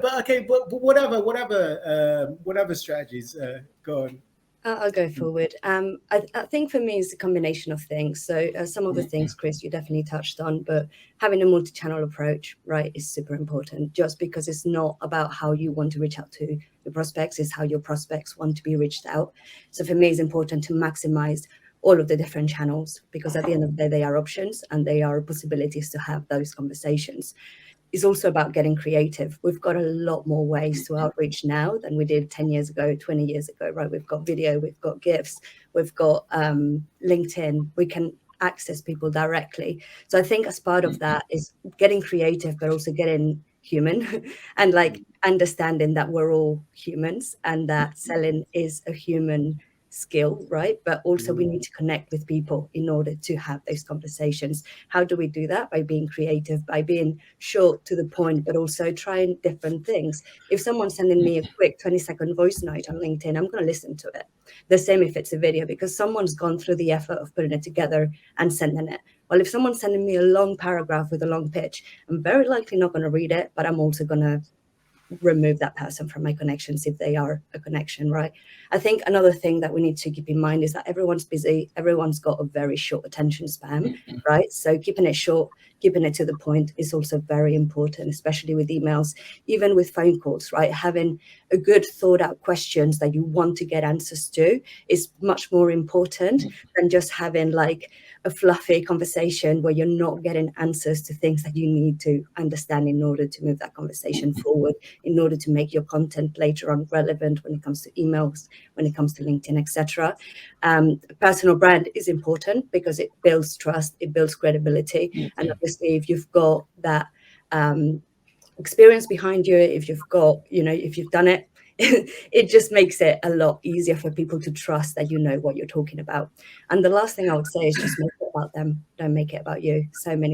but whatever strategies. Go on. I'll go forward. I think for me it's a combination of things. So some of the things, Chris, you definitely touched on, but having a multi-channel approach, right, is super important. Just because it's not about how you want to reach out to your prospects, it's how your prospects want to be reached out. So for me, it's important to maximize all of the different channels, because at the end of the day, they are options and they are possibilities to have those conversations. It's also about getting creative. We've got a lot more ways to outreach now than we did 10 years ago, 20 years ago, right? We've got video, we've got GIFs, we've got LinkedIn. We can access people directly. So I think as part of that is getting creative, but also getting human and like understanding that we're all humans and that selling is a human skill, right? But also we need to connect with people in order to have those conversations. How do we do that? By being creative, by being short to the point, but also trying different things. If someone's sending me a quick 20-second voice note on LinkedIn, I'm going to listen to it. The same if it's a video, because someone's gone through the effort of putting it together and sending it. Well, if someone's sending me a long paragraph with a long pitch, I'm very likely not going to read it, but I'm also going to remove that person from my connections if they are a connection, right? I think another thing that we need to keep in mind is that everyone's busy. Everyone's got a very short attention span, right? So keeping it short, keeping it to the point is also very important, especially with emails, even with phone calls, right? Having a good thought out questions that you want to get answers to is much more important than just having like a fluffy conversation where you're not getting answers to things that you need to understand in order to move that conversation forward, in order to make your content later on relevant when it comes to emails, when it comes to LinkedIn, etc. Personal brand is important because it builds trust, it builds credibility. And obviously, if you've got that experience behind you, if you've got, if you've done it, it just makes it a lot easier for people to trust that you know what you're talking about. And the last thing I would say is just make it about them. Don't make it about you. So many